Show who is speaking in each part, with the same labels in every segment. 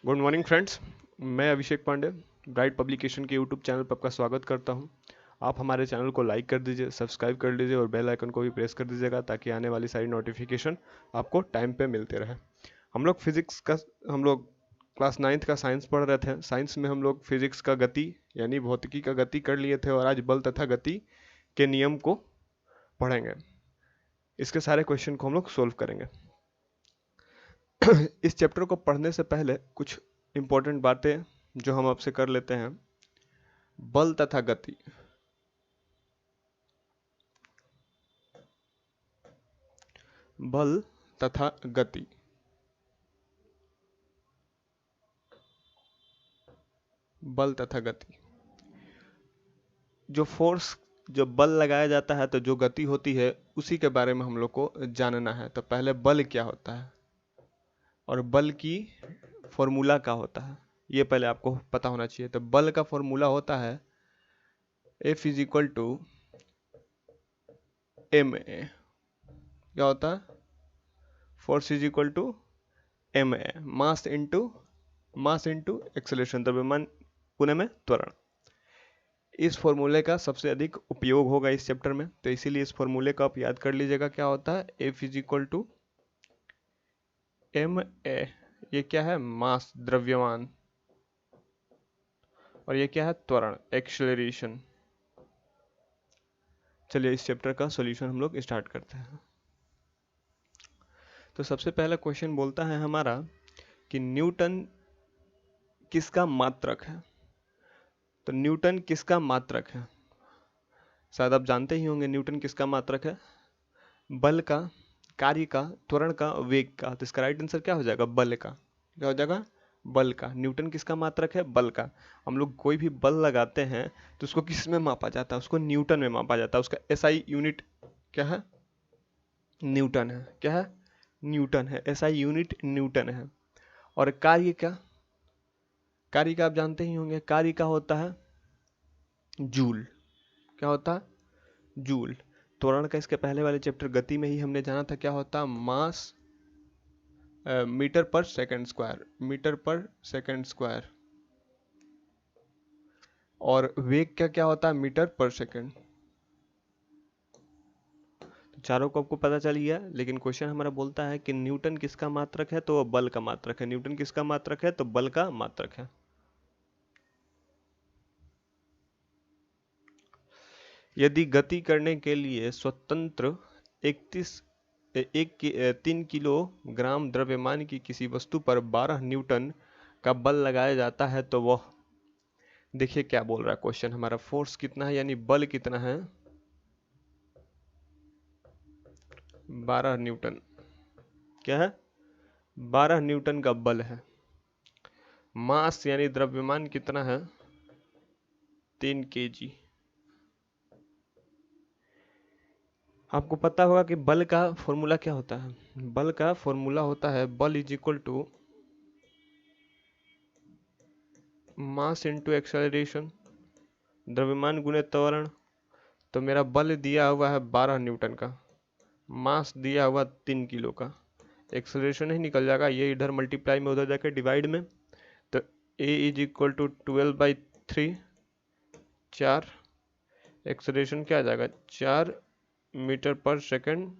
Speaker 1: Good morning friends. मैं अभिषेक Pandey bright publication के YouTube channel पर आपका स्वागत करता हूं। आप हमारे चैनल को लाइक कर दीजिए, सब्सक्राइब कर लीजिए और बेल आइकन को भी प्रेस कर दीजिएगा ताकि आने वाली सारी नोटिफिकेशन आपको टाइम पे मिलते रहे। हम लोग क्लास 9th का साइंस पढ़ रहे थे। साइंस में हम लोग फिजिक्स का गति यानी भौतिकी का गति कर लिए थे और आज बल तथा गति के नियम को पढ़ेंगे। इसके सारे क्वेश्चन को हम लोग सोल्व करेंगे। इस चैप्टर को पढ़ने से पहले कुछ इंपॉर्टेंट बातें जो हम आपसे कर लेते हैं। बल तथा गति। बल तथा गति। बल तथा गति। जो बल लगाया जाता है तो जो गति होती है उसी के बारे में हम लोग को जानना है। तो पहले बल क्या होता है और बल की फॉर्मूला क्या होता है ये पहले आपको पता होना चाहिए। तो बल का फॉर्मूला होता है F is equal to M A. क्या होता है? Force is equal to M A, mass into acceleration, द्रव्यमान गुने में त्वरण। इस फॉर्मूले का सबसे अधिक उपयोग होगा इस चैप्टर में, तो इसीलिए इस फॉर्मूले का आप याद कर लीजिएगा। क्या होता है? F is equal to M A. ये क्या है? मास, द्रव्यमान। और ये क्या है? त्वरण, एक्सेलरेशन। चलिए इस चैप्टर का सॉल्यूशन हम लोग स्टार्ट करते हैं। तो सबसे पहला क्वेश्चन बोलता है हमारा कि न्यूटन किसका मात्रक है। तो न्यूटन किसका मात्रक है? शायद आप जानते ही होंगे न्यूटन किसका मात्रक है। बल का, कार्य का, त्वरण का, वेग का। तो इसका राइट आंसर क्या हो जाएगा? बल का। क्या हो जाएगा? बल का। न्यूटन किसका मात्रक है? बल का। हम लोग कोई भी बल लगाते हैं तो उसको किस में मापा जाता है? उसको न्यूटन में मापा जाता है। उसका एसआई यूनिट क्या है? न्यूटन है। क्या है? न्यूटन है। एसआई यूनिट न्यूटन है। और कार्य का, कार्य का आप जानते ही होंगे। कार्य का होता है जूल। क्या होता है? जूल। त्वरण का इसके पहले वाले चैप्टर गति में ही हमने जाना था। क्या होता है? मास मीटर पर सेकंड स्क्वायर। मीटर पर सेकंड स्क्वायर। और वेग का क्या होता है? मीटर पर सेकंड। तो चारों को आपको पता चल गया। लेकिन क्वेश्चन हमारा बोलता है कि न्यूटन किसका मात्रक है, तो वो बल का मात्रक है। न्यूटन किसका मात्रक है? तो बल का मात्रक है। यदि गति करने के लिए स्वतंत्र 3 किलोग्राम द्रव्यमान की किसी वस्तु पर 12 न्यूटन का बल लगाया जाता है तो वह, देखिए क्या बोल रहा है क्वेश्चन हमारा, फोर्स कितना है यानी बल कितना है? 12 न्यूटन। क्या है? 12 न्यूटन का बल है। मास यानी द्रव्यमान कितना है? 3 kg। आपको पता होगा कि बल का फॉर्मूला क्या होता है। बल का फॉर्मूला होता है बल is equal to mass into acceleration, द्रव्यमान गुणे त्वरण। तो मेरा बल दिया हुआ है 12 न्यूटन का, मास दिया हुआ 3 किलो का, एक्सेलरेशन ही निकल जाएगा ये इधर मल्टीप्लाई में, उधर जाकर डिवाइड में। तो ए इज इक्वल टू 12/3, 4। एक्सेलरेशन क्या आ जाएगा? 4 मीटर पर सेकंड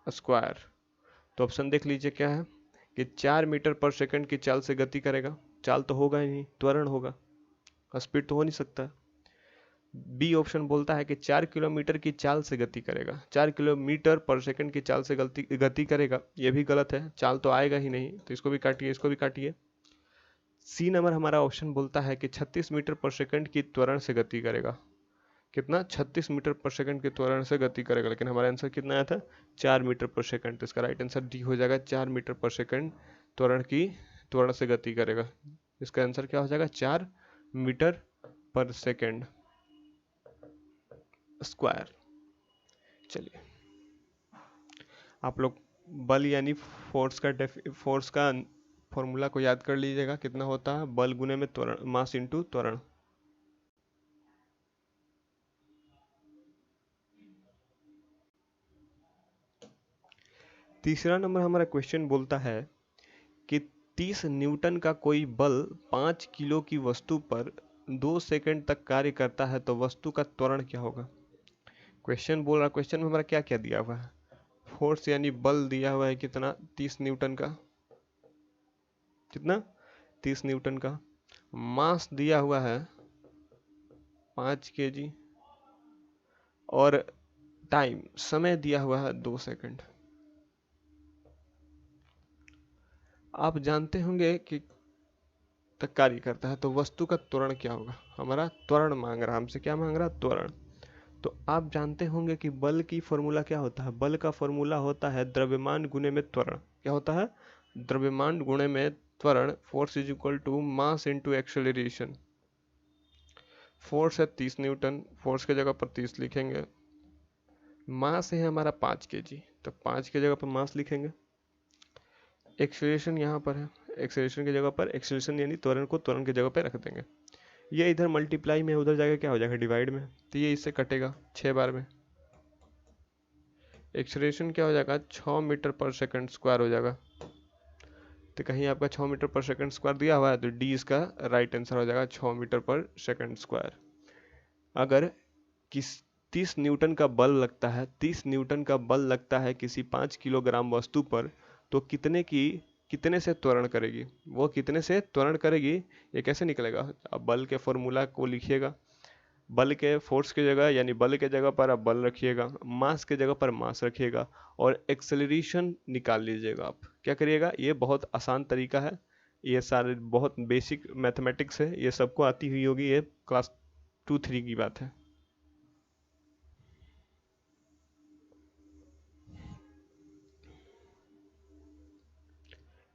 Speaker 1: स्क्वायर। तो ऑप्शन देख लीजिए क्या है कि 4 मीटर पर सेकंड की चाल से गति करेगा। चाल तो होगा ही नहीं, त्वरण होगा, स्पीड तो हो नहीं सकता। बी ऑप्शन बोलता है कि 4 किलोमीटर की चाल से गति करेगा। 4 किलोमीटर पर सेकंड की चाल से गति करेगा, ये भी गलत है। चाल तो आएगा ही नहीं, तो इसको भी काटिए, इसको भी काटिए। सी नंबर हमारा ऑप्शन बोलता है कि 36 मीटर पर सेकंड की त्वरण से गति करेगा। कितना? 36 मीटर पर सेकंड के त्वरण से गति करेगा। लेकिन हमारा आंसर कितना आया था? 4 मीटर पर सेकंड। तो इसका राइट आंसर डी हो जाएगा। 4 मीटर पर सेकंड त्वरण से गति करेगा। इसका आंसर क्या हो जाएगा? 4 मीटर पर सेकंड स्क्वायर। चलिए आप लोग बल यानी फोर्स का फॉर्मूला को याद कर लीजिएगा। कितना होता है? बल गुने में त्वरण, मास इंटू त्वरण। तीसरा नंबर हमारा क्वेश्चन बोलता है कि 30 न्यूटन का कोई बल 5 किलो की वस्तु पर 2 सेकंड तक कार्य करता है तो वस्तु का त्वरण क्या होगा। क्वेश्चन बोल रहा, क्वेश्चन में हमारा क्या क्या दिया हुआ है, फोर्स यानी बल दिया हुआ है कितना, 30 न्यूटन का, कितना 30 न्यूटन का, मास दिया हुआ है 5 केजी, और टाइम समय दिया हुआ है 2 सेकंड। आप जानते होंगे कि तक कार्य करता है तो वस्तु का त्वरण क्या होगा, हमारा त्वरण मांग रहा, हमसे क्या मांग रहा, त्वरण। तो आप जानते होंगे कि बल की फॉर्मूला क्या होता है, बल का फॉर्मूला होता है द्रव्यमान गुणे में त्वरण। क्या होता है, द्रव्यमान गुणे में त्वरण। Force is equal to mass into acceleration. Force है 30 न्यूटन, फोर्स की जगह पर 30 लिखेंगे, मास है हमारा 5 केजी, तो 5 की जगह पर मास लिखेंगे। एक्सेलरेशन यहाँ पर है, एक्सेलरेशन की जगह पर एक्सेलरेशन यानी त्वरण को त्वरण की जगह पर रख देंगे। ये इधर मल्टीप्लाई में, उधर जाकर क्या हो जाएगा, डिवाइड में, तो ये इससे कटेगा 6 बार में। एक्सेलरेशन क्या हो जाएगा, 6 मीटर पर सेकंड स्क्वायर हो जाएगा। तो कहीं आपका 6 मीटर पर सेकंड स्क्वायर दिया हुआ है तो डी इसका राइट आंसर हो जाएगा, 6 मीटर पर सेकंड स्क्वायर। अगर किस 30 न्यूटन का बल लगता है, 30 न्यूटन का बल लगता है किसी 5 किलोग्राम वस्तु पर, तो कितने से त्वरण करेगी, वो कितने से त्वरण करेगी, ये कैसे निकलेगा। अब बल के फॉर्मूला को लिखिएगा, बल के फोर्स की जगह यानी बल के जगह पर आप बल रखिएगा, मास के जगह पर मास रखिएगा, और एक्सेलरेशन निकाल लीजिएगा। आप क्या करिएगा, ये बहुत आसान तरीका है, ये सारे बहुत बेसिक मैथमेटिक्स है, ये सबको आती हुई होगी, ये क्लास 2-3 की बात है।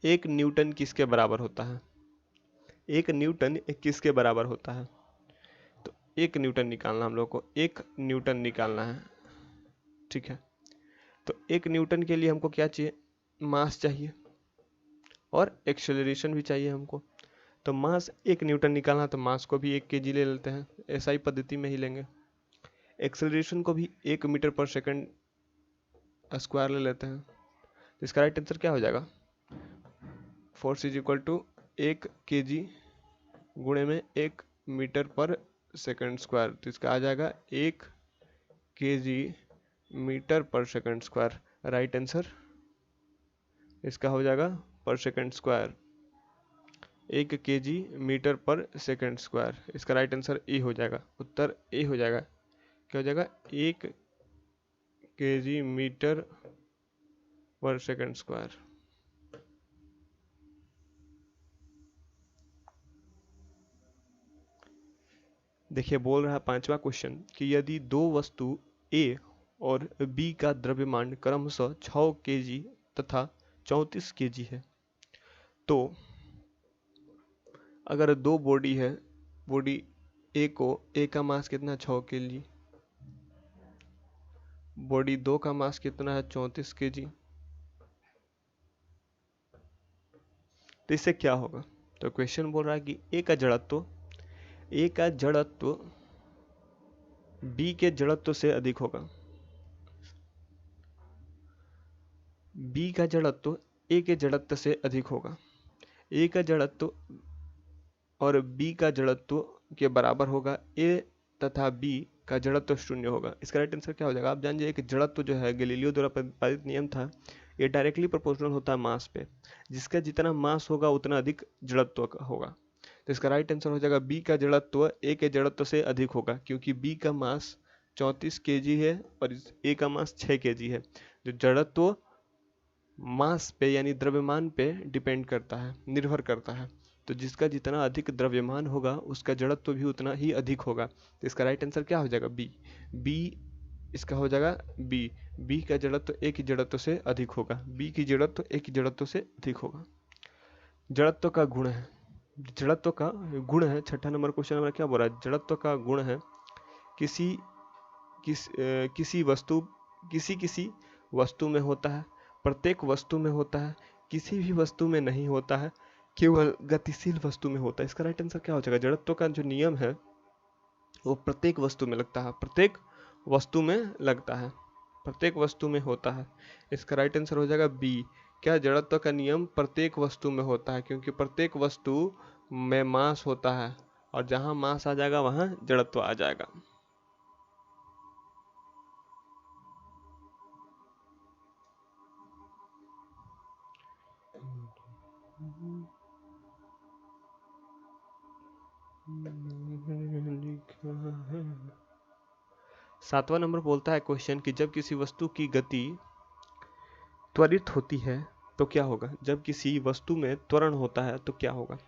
Speaker 1: एक न्यूटन किसके बराबर होता है, एक न्यूटन किसके बराबर होता है। तो एक न्यूटन निकालना, हम लोग को एक न्यूटन निकालना है, ठीक है। तो एक न्यूटन के लिए हमको क्या चाहिए, मास चाहिए और एक्सेलरेशन भी चाहिए हमको। तो मास 1 न्यूटन निकालना, तो मास को भी 1 केजी ले लेते हैं, एसआई पद्धति में ही लेंगे। एक्सेलरेशन को भी 1 मीटर पर सेकंड स्क्वायर ले लेते हैं। तो इसका राइट आंसर क्या हो जाएगा, force is equal to 1 KG गुणे में 1 मीटर पर सेकंड स्क्वायर। तो इसका आ जाएगा 1 केजी मीटर पर सेकंड स्क्वायर। राइट आंसर इसका हो जाएगा पर सेकंड स्क्वायर, 1 केजी मीटर पर सेकंड स्क्वायर। इसका राइट आंसर ए हो जाएगा, उत्तर ए हो जाएगा। क्या हो जाएगा, 1 केजी मीटर पर सेकंड स्क्वायर। देखिए बोल रहा है 5वां क्वेश्चन कि यदि दो वस्तु ए और बी का द्रव्यमान क्रमशः 6 केजी तथा 34 केजी है, तो अगर दो बॉडी है, बॉडी ए का मास कितना, 6 केजी, बॉडी 2 का मास कितना है, 34 केजी, तो इससे क्या होगा। तो क्वेश्चन बोल रहा है कि ए का जड़त्व बी के जड़त्व से अधिक होगा, बी का जड़त्व ए के जड़त्व से अधिक होगा, ए का जड़त्व और बी का जड़त्व के बराबर होगा, ए तथा बी का जड़त्व शून्य होगा। इसका राइट आंसर क्या हो जाएगा, आप जान जाइए कि जड़त्व जो है गैलीलियो द्वारा प्रतिपादित नियम था, ये डायरेक्टली प्रोपोर्शनल होता है मास पे, जिसका जितना मास होगा उतना अधिक जड़त्व का होगा। तो इसका राइट आंसर हो जाएगा बी का जड़त्व ए के जड़त्व से अधिक होगा, क्योंकि बी का मास 34 केजी है और ए का मास 6 केजी है। जो जड़त्व मास पे यानी द्रव्यमान पे डिपेंड करता है, निर्भर करता है, तो जिसका जितना अधिक द्रव्यमान होगा उसका जड़त्व भी उतना ही अधिक होगा। तो इसका राइट आंसर क्या हो जाएगा, बी इसका हो जाएगा बी का जड़त्व ए की जड़त्व से अधिक होगा, बी की जड़त्व ए की जड़त्व से अधिक होगा। जड़त्व का गुण है, जड़त्व का गुण है, 6ठा नंबर क्वेश्चन हमारा क्या बोल रहा है, जड़त्व का गुण है किसी वस्तु में होता है, प्रत्येक वस्तु में होता है, किसी भी वस्तु में नहीं होता है, केवल गतिशील वस्तु में होता है। इसका राइट आंसर क्या हो जाएगा, जड़त्व का जो नियम है वो प्रत्येक वस्तु में लगता है, प्रत्येक वस्तु में लगता है, प्रत्येक वस्तु में होता है। इसका राइट आंसर हो जाएगा बी, क्या जड़त्व का नियम प्रत्येक वस्तु में होता है? क्योंकि प्रत्येक वस्तु में मास होता है और जहां मास आ जाएगा वहां जड़त्व आ जाएगा। सातवां नंबर बोलता है क्वेश्चन कि जब किसी वस्तु की गति त्वरित होती है तो क्या होगा? जब किसी वस्तु में त्वरण होता है तो क्या होगा?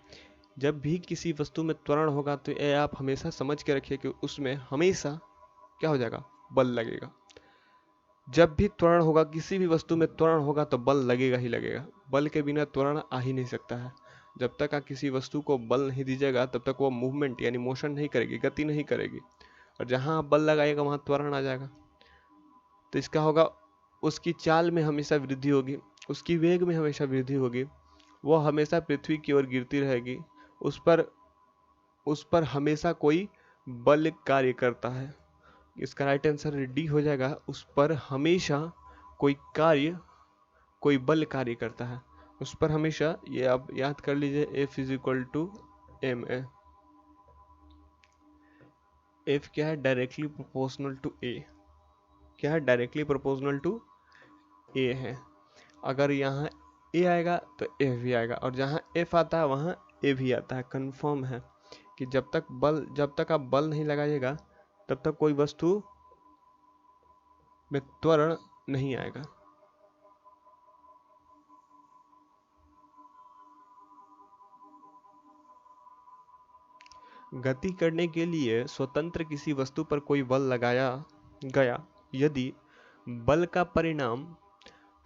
Speaker 1: जब भी किसी वस्तु में त्वरण होगा तो ये आप हमेशा समझ के रखिए कि उसमें हमेशा क्या हो जाएगा? बल लगेगा। जब भी त्वरण होगा, किसी भी वस्तु में त्वरण होगा तो बल लगेगा ही लगेगा। बल के बिना त्वरण आ ही नहीं सकता है। जब तक आप किसी वस्तु को बल नहीं दीजिएगा तब तक वो मूवमेंट यानी मोशन नहीं करेगी, गति नहीं करेगी। और जहां आप बल लगाएगा वहां त्वरण आ जाएगा। तो इसका होगा उसकी चाल में हमेशा वृद्धि होगी, उसकी वेग में हमेशा वृद्धि होगी, वो हमेशा पृथ्वी की ओर गिरती रहेगी, उस पर हमेशा कोई बल कार्य करता है। इसका राइट आंसर डी हो जाएगा, उस पर हमेशा कोई बल कार्य करता है। उस पर हमेशा, ये आप याद कर लीजिए, F is equal to M A. F क्या है? Directly proportional to A. क्या है? डायरेक्टली प्रोपोर्शनल टू ए है। अगर यहाँ ए आएगा तो एफ भी आएगा, और जहाँ एफ आता है वहाँ ए भी आता है। कंफर्म है कि जब तक आप बल नहीं लगाइएगा तब तक कोई वस्तु में त्वरण नहीं आएगा। गति करने के लिए स्वतंत्र किसी वस्तु पर कोई बल लगाया गया, यदि बल का परिणाम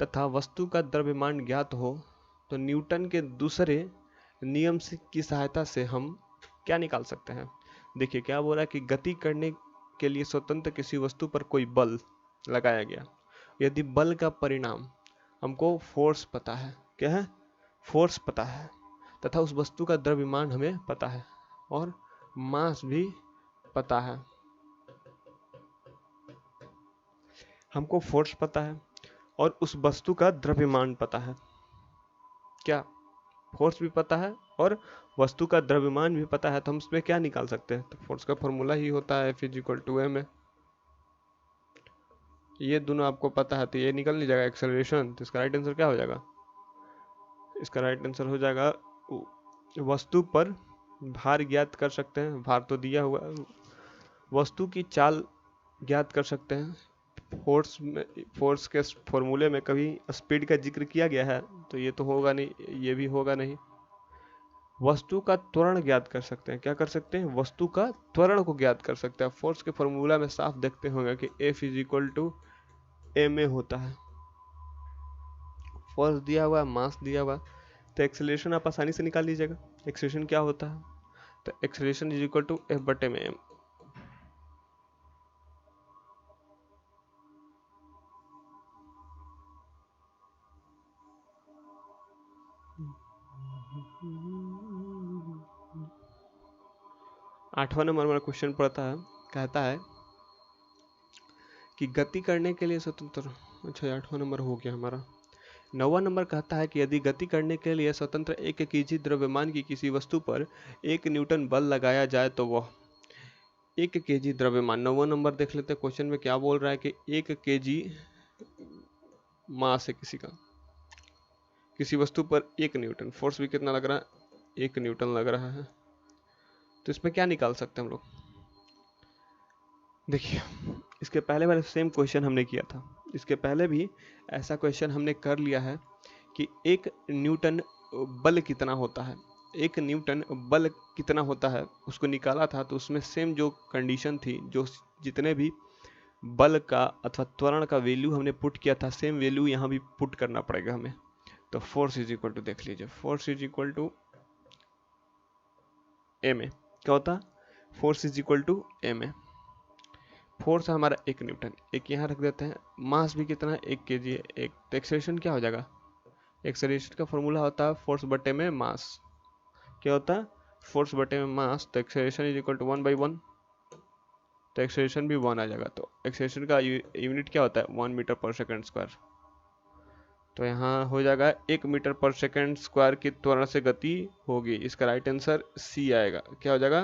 Speaker 1: तथा वस्तु का द्रव्यमान ज्ञात हो तो न्यूटन के दूसरे नियम की सहायता से हम क्या निकाल सकते हैं? देखिए क्या बोल रहा है कि गति करने के लिए स्वतंत्र किसी वस्तु पर कोई बल लगाया गया, यदि बल का परिणाम, हमको फोर्स पता है, क्या है? फोर्स पता है, तथा उस वस्तु का द्रव्यमान हमें पता है और मास भी पता है। हमको फोर्स पता है और उस वस्तु का द्रव्यमान पता है। क्या? फोर्स भी पता है और वस्तु का द्रव्यमान भी पता है, तो हम इसमें क्या निकाल सकते हैं? तो फोर्स का फॉर्मूला ही होता है F equal to M A. ये दोनों आपको पता है तो ये निकल नहीं जाएगा एक्सेलरेशन। तो इसका राइट आंसर क्या हो जाएगा? इसका राइट आंसर हो जाएगा, वस्तु पर भार ज्ञात कर सकते हैं, भार तो दिया हुआ, वस्तु की चाल ज्ञात कर सकते हैं। फोर्स के फॉर्मूले में कभी स्पीड का जिक्र किया गया है तो ये तो होगा नहीं, ये भी होगा नहीं। वस्तु का त्वरण ज्ञात कर सकते हैं, क्या कर सकते हैं? वस्तु का त्वरण को ज्ञात कर सकते हैं। फोर्स के फॉर्मूला में साफ देखते होंगे कि F is equal to M A होता है। फोर्स दिया हुआ है, मास दिया हुआ है, तो एक्सेलरेशन आप आसानी से निकाल लीजिएगा। एक्सेलरेशन क्या होता है? तो acceleration is equal to F बटे में m। आठवां नंबर वाला क्वेश्चन पढ़ता है, कहता है कि गति करने के लिए स्वतंत्र, अच्छा 8वां नंबर हो गया हमारा। 9वां नंबर कहता है कि यदि गति करने के लिए स्वतंत्र 1 केजी द्रव्यमान की किसी वस्तु पर 1 न्यूटन बल लगाया जाए तो वह 1 केजी द्रव्यमान। 9वां नंबर देख लेते हैं क्वेश्चन में क्या बोल रहा है कि 1 केजी मास है किसी वस्तु पर 1 न्यूटन, फोर्स भी कितना लग रहा है? 1 न्यूटन लग रहा है। तो इसमें क्या निकाल सकते हैं हम लोग? देखिए इसके पहले वाले सेम क्वेश्चन हमने किया था, इसके पहले भी ऐसा क्वेश्चन हमने कर लिया है कि 1 न्यूटन बल कितना होता है, 1 न्यूटन बल कितना होता है उसको निकाला था। तो उसमें सेम जो कंडीशन थी, जो जितने भी बल का अथवा त्वरण का वैल्यू हमने पुट किया था, सेम वैल्यू यहाँ भी पुट करना पड़ेगा हमें। तो फोर्स इज इक्वल टू, देख लीजिए, force is equal to M A. क्या होता है? Force is equal to M A. Force है हमारा 1 न्यूटन, एक यहाँ रख देते हैं। मास भी कितना है? 1 केजी है। एक तो एक्सेलरेशन क्या हो जाएगा? एक्सेलरेशन का फॉर्मूला होता है फोर्स बटे में मास। क्या होता है? फोर्स बटे में मास। तो एक्सेलरेशन इज इक्वल टू 1/1, तो एक्सेलरेशन भी 1 आ जाएगा। तो एक्सेलरेशन का यूनिट क्या होता है? 1 मीटर पर सेकंड स्क्वायर। तो यहाँ हो जाएगा 1 मीटर पर सेकेंड स्क्वायर की त्वरण से गति होगी। इसका राइट आंसर सी आएगा। क्या हो जाएगा?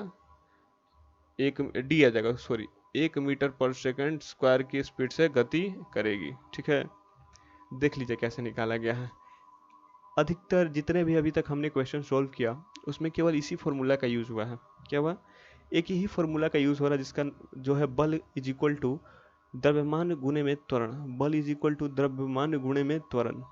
Speaker 1: एक डी आ जाएगा, सॉरी, 1 मीटर पर सेकेंड स्क्वायर की स्पीड से गति करेगी। ठीक है, देख लीजिए कैसे निकाला गया है। अधिकतर जितने भी अभी तक हमने क्वेश्चन सोल्व किया उसमें केवल इसी फॉर्मूला का यूज हुआ है। क्या हुआ? एक ही फॉर्मूला का यूज हो रहा है, जिसका जो है बल इज इक्वल टू द्रव्यमान गुणे में त्वरण। बल इज इक्वल टू द्रव्यमान गुणे में त्वरण।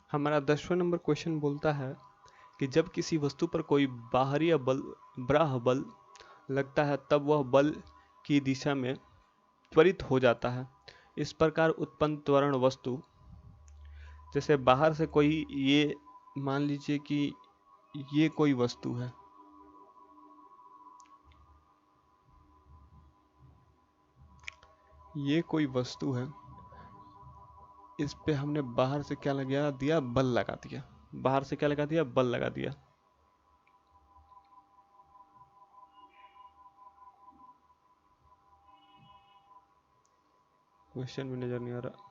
Speaker 1: हमारा 10वां नंबर क्वेश्चन बोलता है कि जब किसी वस्तु पर कोई बाहरी बल बाह्य बल लगता है तब वह बल की दिशा में त्वरित हो जाता है। इस प्रकार उत्पन्न त्वरण वस्तु, जैसे बाहर से कोई, ये मान लीजिए कि ये कोई वस्तु है, ये कोई वस्तु है, इस पे हमने बाहर से क्या लगा दिया? बल लगा दिया। बाहर से क्या लगा दिया? बल लगा दिया। क्वेश्चन में नजर नहीं आ रहा।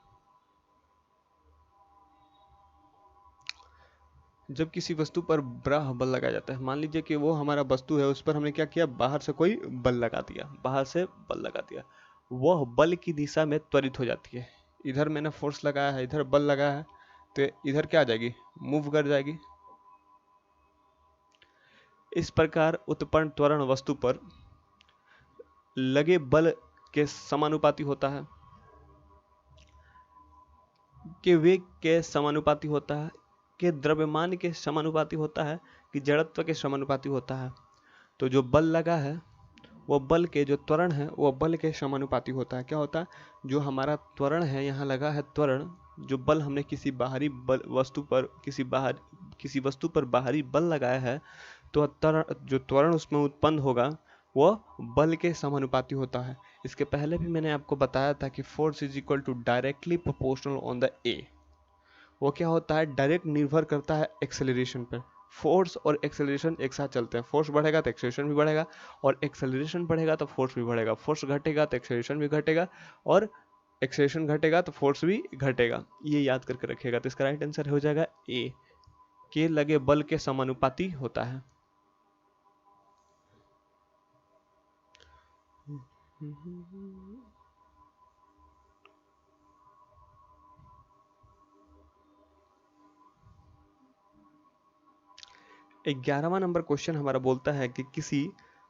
Speaker 1: जब किसी वस्तु पर बाह्य बल लगाया जाता है, मान लीजिए कि वो हमारा वस्तु है, उस पर हमने क्या किया? बाहर से कोई बल लगा दिया। बाहर से बल लगा दिया, वह बल की दिशा में त्वरित हो जाती है। इधर मैंने फोर्स लगाया है, इधर बल लगाया है, तो इधर क्या आ जाएगी? मूव कर जाएगी। इस प्रकार उत्पन्न त्वरण वस्तु पर लगे बल के समानुपाती होता है, कि वेग के समानुपाती होता है, कि द्रव्यमान के समानुपाती होता है, कि जड़त्व के समानुपाती होता है। तो जो बल लगा है वो बल के, जो त्वरण है वो बल के समानुपाती होता है। क्या होता है? जो हमारा त्वरण है, यहाँ लगा है त्वरण, जो बल हमने किसी बाहरी बल वस्तु पर, किसी वस्तु पर बाहरी बल लगाया है, तो जो त्वरण उसमें उत्पन्न होगा वह बल के समानुपाती होता है। इसके पहले भी मैंने आपको बताया था कि force is equal to directly proportional on the A. वो क्या होता है? डायरेक्ट निर्भर करता है एक्सेलरेशन पर। फोर्स और एक्सेलरेशन एक साथ चलते हैं। फोर्स बढ़ेगा तो एक्सेलरेशन भी बढ़ेगा, और एक्सेलरेशन बढ़ेगा तो फोर्स भी बढ़ेगा। फोर्स घटेगा तो एक्सेलरेशन भी घटेगा, और एक्सेलरेशन घटेगा तो फोर्स भी घटेगा। ये याद करके रखिएगा। तो इसका राइट आंसर हो जाएगा ए, के लगे बल के समानुपाती होता है। 11वां नंबर क्वेश्चन हमारा बोलता है कि किसी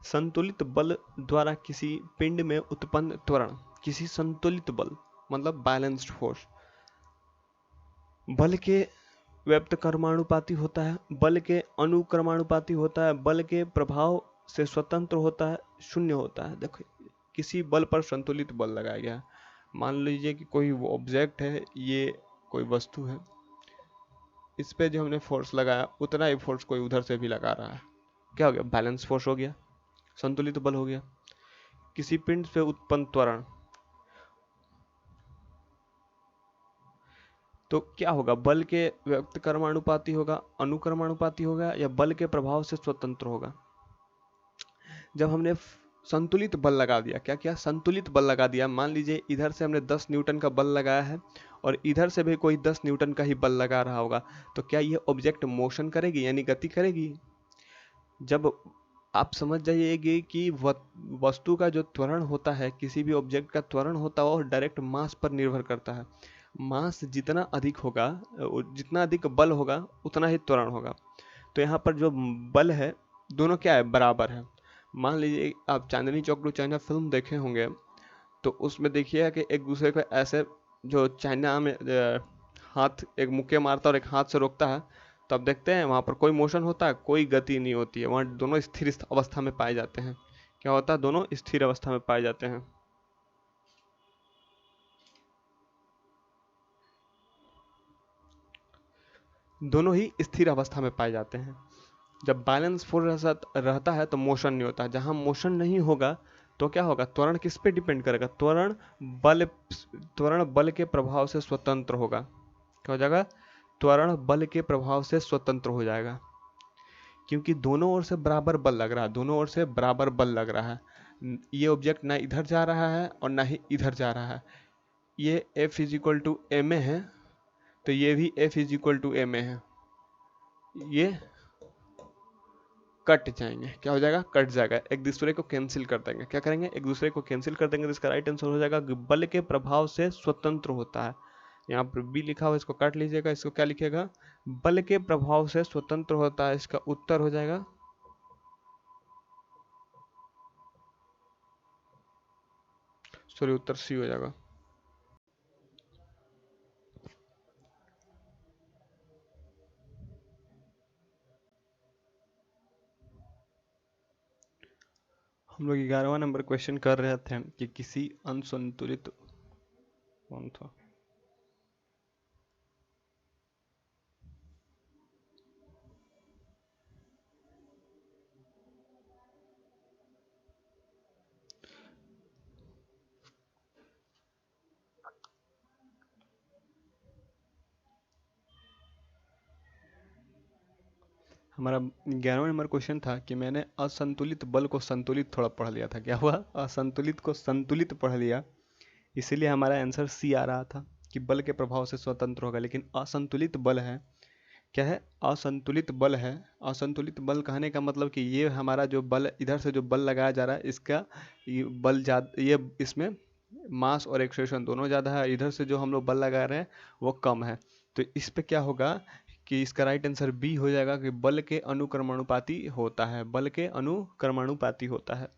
Speaker 1: संतुलित बल द्वारा किसी पिंड में उत्पन्न त्वरण, किसी संतुलित बल मतलब बैलेंस्ड फोर्स, बल के व्युत्क्रमानुपाती होता है, बल के अनुक्रमानुपाती होता है, बल के प्रभाव से स्वतंत्र होता है, शून्य होता है। देखो, किसी बल पर संतुलित बल लगाया गया है। मान लीजिए कि कोई ऑब्जेक्ट है, ये कोई वस्तु है, इस पे जो हमने फोर्स लगाया उतना ही फोर्स कोई उधर से भी लगा रहा है। क्या हो गया? बैलेंस फोर्स हो गया, संतुलित बल हो गया। किसी पिंड से उत्पन्न त्वरण, तो क्या होगा? बल के व्युत्क्रमानुपाती होगा, अनुक्रमानुपाती होगा, या बल के प्रभाव से स्वतंत्र होगा। जब हमने संतुलित बल लगा दिया, क्या क्या? संतुलित बल लगा दिया। मान लीजिए इधर से हमने 10 न्यूटन का बल लगाया है, और इधर से भी कोई 10 न्यूटन का ही बल लगा रहा होगा, तो क्या ये ऑब्जेक्ट मोशन करेगी, यानी गति करेगी? जब आप समझ जाइएगी कि वस्तु का जो त्वरण होता है, किसी भी ऑब्जेक्ट का त्वरण होता है, वो डायरेक्ट मास पर निर्भर करता है। मास जितना अधिक होगा, जितना अधिक बल होगा, उतना ही त्वरण होगा। तो यहाँ पर जो बल है, दोनों क्या है? बराबर है। मान लीजिए आप Chandni Chowk to China film देखे होंगे, तो उसमें देखिए कि एक दूसरे को ऐसे, जो चाइना में हाथ एक मुक्के मारता है और एक हाथ से रोकता है, तो आप देखते हैं वहाँ पर कोई मोशन होता है? कोई गति नहीं होती है। वहाँ दोनों स्थिर अवस्था में पाए जाते हैं। क्या होता है? दोनों स्थिर अवस्था में पाए जाते हैं। दोनों ही स्थिर अवस्था में पाए जाते हैं। जब बैलेंस फोर्स रहता है तो मोशन नहीं होता। जहां मोशन नहीं होगा तो क्या होगा, त्वरण किस पे डिपेंड करेगा, बल त्वरण बल के प्रभाव से स्वतंत्र होगा। क्या हो जाएगा, त्वरण बल के प्रभाव से स्वतंत्र हो जाएगा, क्योंकि दोनों ओर से बराबर बल लग रहा है, दोनों ओर से बराबर बल लग रहा है। ये ऑब्जेक्ट ना इधर जा रहा है और ना ही इधर जा रहा है। ये F is equal to M A है तो ये भी F is equal to M A है। ये कट जाएंगे, क्या हो जाएगा, कट जाएगा, एक दूसरे को कैंसिल कर देंगे। क्या करेंगे, एक दूसरे को कैंसिल कर देंगे। तो इसका राइट आंसर हो जाएगा बल के प्रभाव से स्वतंत्र होता है। यहाँ पर बी लिखा हुआ, इसको काट लीजिएगा, इसको क्या लिखेगा, बल के प्रभाव से स्वतंत्र होता है। इसका उत्तर हो जाएगा सॉरी उत्तर सी हो जाएगा। हम लोग 11वां नंबर क्वेश्चन कर रहे थे कि किसी असंतुलित, कौन था, हमारा 11वां नंबर क्वेश्चन था कि मैंने असंतुलित बल को संतुलित थोड़ा पढ़ लिया था। क्या हुआ, असंतुलित को संतुलित पढ़ लिया, इसीलिए हमारा आंसर सी आ रहा था कि बल के प्रभाव से स्वतंत्र होगा। लेकिन असंतुलित बल है, क्या है, असंतुलित बल है। असंतुलित बल कहने का मतलब कि ये हमारा जो बल, इधर से जो बल लगाया जा रहा है, इसका ये बल ज्यादा, ये इसमें मास और एक्सेलरेशन दोनों ज़्यादा है, इधर से जो हम लोग बल लगा रहे हैं वो कम है। तो इस पे क्या होगा कि इसका राइट आंसर बी हो जाएगा कि बल के अनुक्रमानुपाती होता है, बल के अनुक्रमानुपाती होता है।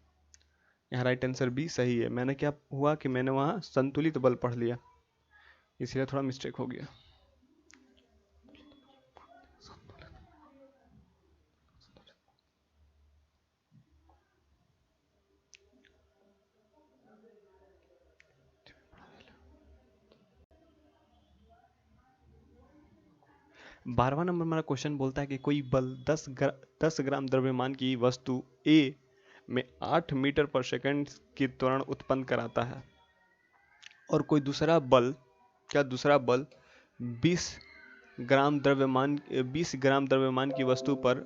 Speaker 1: यहाँ राइट आंसर बी सही है। मैंने क्या हुआ कि मैंने वहाँ संतुलित बल पढ़ लिया, इसलिए थोड़ा मिस्टेक हो गया। बारहवां नंबर हमारा क्वेश्चन बोलता है कि कोई बल 10 ग्राम द्रव्यमान की वस्तु ए में 8 मीटर पर सेकंड की त्वरण उत्पन्न कराता है, और कोई दूसरा बल, क्या दूसरा बल 20 20 ग्राम द्रव्यमान की वस्तु पर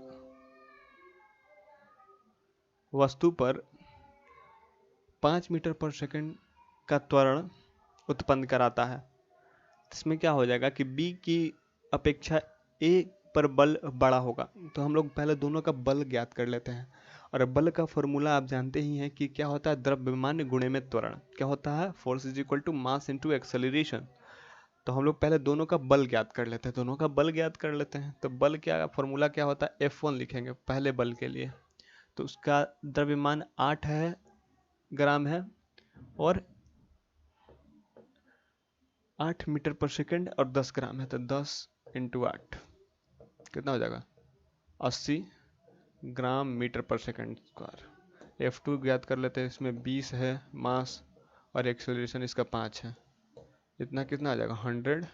Speaker 1: 5 मीटर पर सेकंड का त्वरण उत्पन्न कराता है। इसमें क्या हो जाएगा कि बी की अपेक्षा ए पर बल बड़ा होगा। तो हम लोग पहले दोनों का बल ज्ञात कर लेते हैं, और बल का फॉर्मूला आप जानते ही हैं कि क्या होता है, द्रव्यमान गुणे में त्वरण। क्या होता है, force is equal to mass into acceleration. तो हम लोग पहले दोनों का बल ज्ञात कर लेते हैं, दोनों का बल ज्ञात कर लेते हैं। तो बल क्या फॉर्मूला क्या होता है, F1 लिखेंगे पहले बल के लिए। तो उसका द्रव्यमान 8 है, ग्राम है, और 8 मीटर पर सेकंड और 10 ग्राम है। तो 10 इंटू 8 कितना हो जाएगा, 80 ग्राम मीटर पर सेकंड स्क्वायर। F2 ज्ञात कर लेते हैं, इसमें 20 है मास और एक्सेलरेशन इसका 5 है। इतना कितना आ जाएगा, 100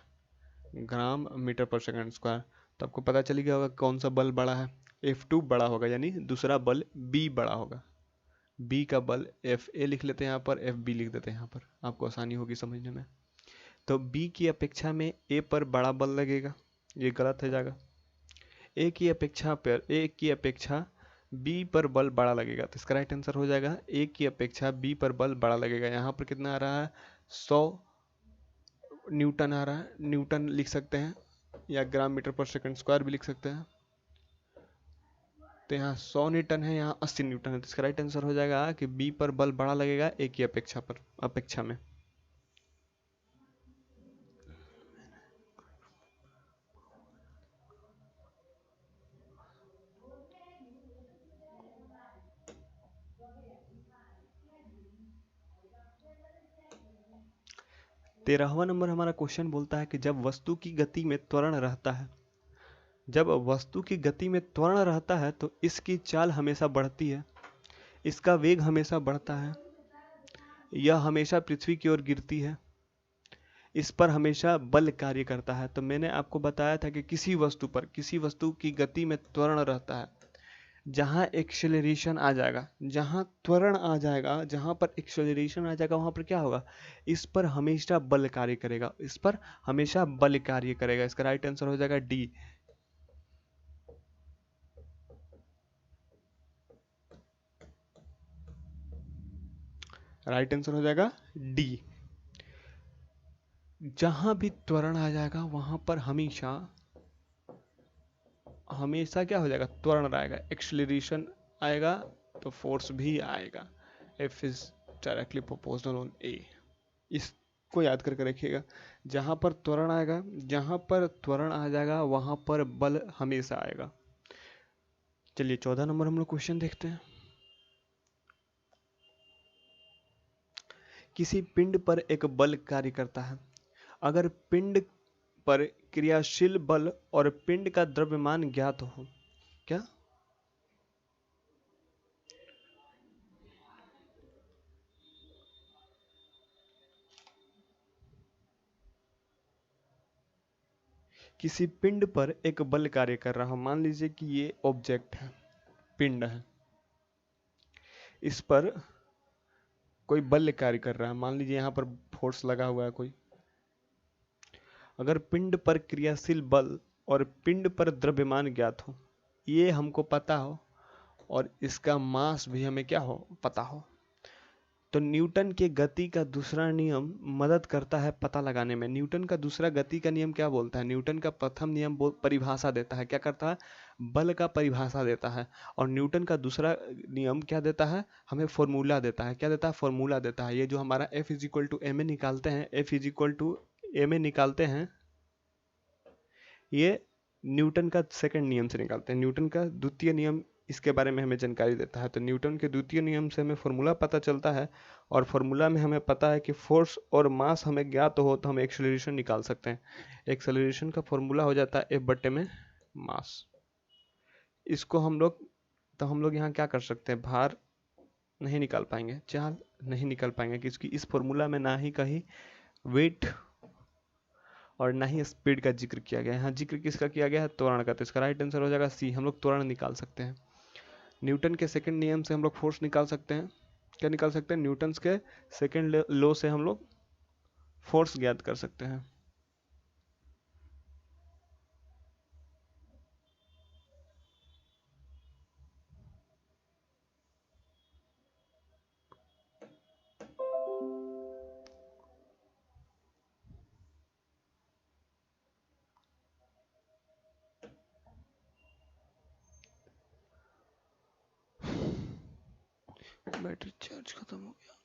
Speaker 1: ग्राम मीटर पर सेकंड स्क्वायर। तो आपको पता चल गया होगा कौन सा बल बड़ा है, F2 बड़ा होगा, यानी दूसरा बल B बड़ा होगा। B का बल FA लिख लेते हैं यहाँ पर, FB लिख देते हैं यहाँ पर, आपको आसानी होगी समझने में। तो B की अपेक्षा में A पर बड़ा बल लगेगा, ये गलत हो जाएगा। A की अपेक्षा B पर बल बड़ा लगेगा, तो इसका राइट आंसर हो जाएगा A की अपेक्षा B पर बल बड़ा लगेगा। यहाँ पर कितना आ रहा है, 100 न्यूटन आ रहा है, न्यूटन लिख सकते हैं, या ग्राम मीटर पर सेकंड स्क्वायर भी लिख सकते हैं। तो यहाँ 100 न्यूटन है, यहाँ 80 न्यूटन है। तो इसका राइट आंसर हो जाएगा कि बी पर बल बड़ा लगेगा ए की अपेक्षा में। तेरहवां नंबर हमारा क्वेश्चन बोलता है कि जब वस्तु की गति में त्वरण रहता है, जब वस्तु की गति में त्वरण रहता है तो इसकी चाल हमेशा बढ़ती है, इसका वेग हमेशा बढ़ता है, यह हमेशा पृथ्वी की ओर गिरती है, इस पर हमेशा बल कार्य करता है। तो मैंने आपको बताया था कि किसी वस्तु की गति में त्वरण रहता है, जहाँ एक्सेलरेशन आ जाएगा, जहाँ त्वरण आ जाएगा, जहाँ पर एक्सेलरेशन आ जाएगा, वहाँ पर क्या होगा, इस पर हमेशा बल कार्य करेगा, इस पर हमेशा बल कार्य करेगा। इसका राइट आंसर हो जाएगा डी। राइट आंसर हो जाएगा डी। जहां भी त्वरण आ जाएगा वहां पर हमेशा हमेशा क्या हो जाएगा, त्वरण आएगा, एक्सेलरेशन आएगा तो फोर्स भी आएगा। F is directly proportional on A. इसको याद करके रखिएगा, जहां पर त्वरण आएगा, जहां पर त्वरण आ जाएगा वहां पर बल हमेशा आएगा। चलिए 14 नंबर हम लोग क्वेश्चन देखते हैं। किसी पिंड पर एक बल कार्य करता है। अगर पिंड पर क्रियाशील बल और पिंड का द्रव्यमान ज्ञात हो। क्या? किसी पिंड पर एक बल कार्य कर रहा हो, मान लीजिए कि ये ऑब्जेक्ट है, पिंड है, इस पर कोई बल कार्य कर रहा है, मान लीजिए यहाँ पर फोर्स लगा हुआ है कोई। अगर पिंड पर क्रियाशील बल और पिंड पर द्रव्यमान ज्ञात हो, ये हमको पता हो और इसका मास भी हमें क्या हो, पता हो, तो न्यूटन के गति का दूसरा नियम मदद करता है पता लगाने में। न्यूटन का दूसरा गति का नियम क्या बोलता है? न्यूटन का प्रथम नियम परिभाषा देता है, क्या करता है, बल का परिभाषा देता है। और न्यूटन का दूसरा नियम क्या देता है, हमें फॉर्मूला देता है। क्या देता है? फॉर्मूला देता है। ये जो हमारा F is equal to M A निकालते हैं, F is equal to M A निकालते हैं, ये न्यूटन का सेकंड नियम से निकालते हैं। न्यूटन का द्वितीय नियम इसके बारे में हमें जानकारी देता है। तो न्यूटन के द्वितीय नियम से हमें फॉर्मूला पता चलता है, और फॉर्मूला में हमें पता है कि फोर्स और मास हमें ज्ञात हो तो हम एक्सेलरेशन निकाल सकते हैं। एक्सेलरेशन का फॉर्मूला हो जाता है F बट्टे में मास। इसको हम लोग यहाँ क्या कर सकते हैं, भार नहीं निकाल पाएंगे, चाल नहीं निकाल पाएंगे, क्योंकि इस फॉर्मूला में ना ही कहीं वेट और ना ही स्पीड का जिक्र किया गया है। यहाँ जिक्र किसका किया गया है, त्वरण का। तो इसका राइट आंसर हो जाएगा सी, हम लोग त्वरण निकाल सकते हैं। न्यूटन के सेकंड नियम से हम लोग फोर्स निकाल सकते हैं। क्या निकाल सकते हैं? न्यूटन के सेकंड लॉ से हम लोग फोर्स ज्ञात कर सकते हैं। बैटरी चार्ज खत्म हो गया।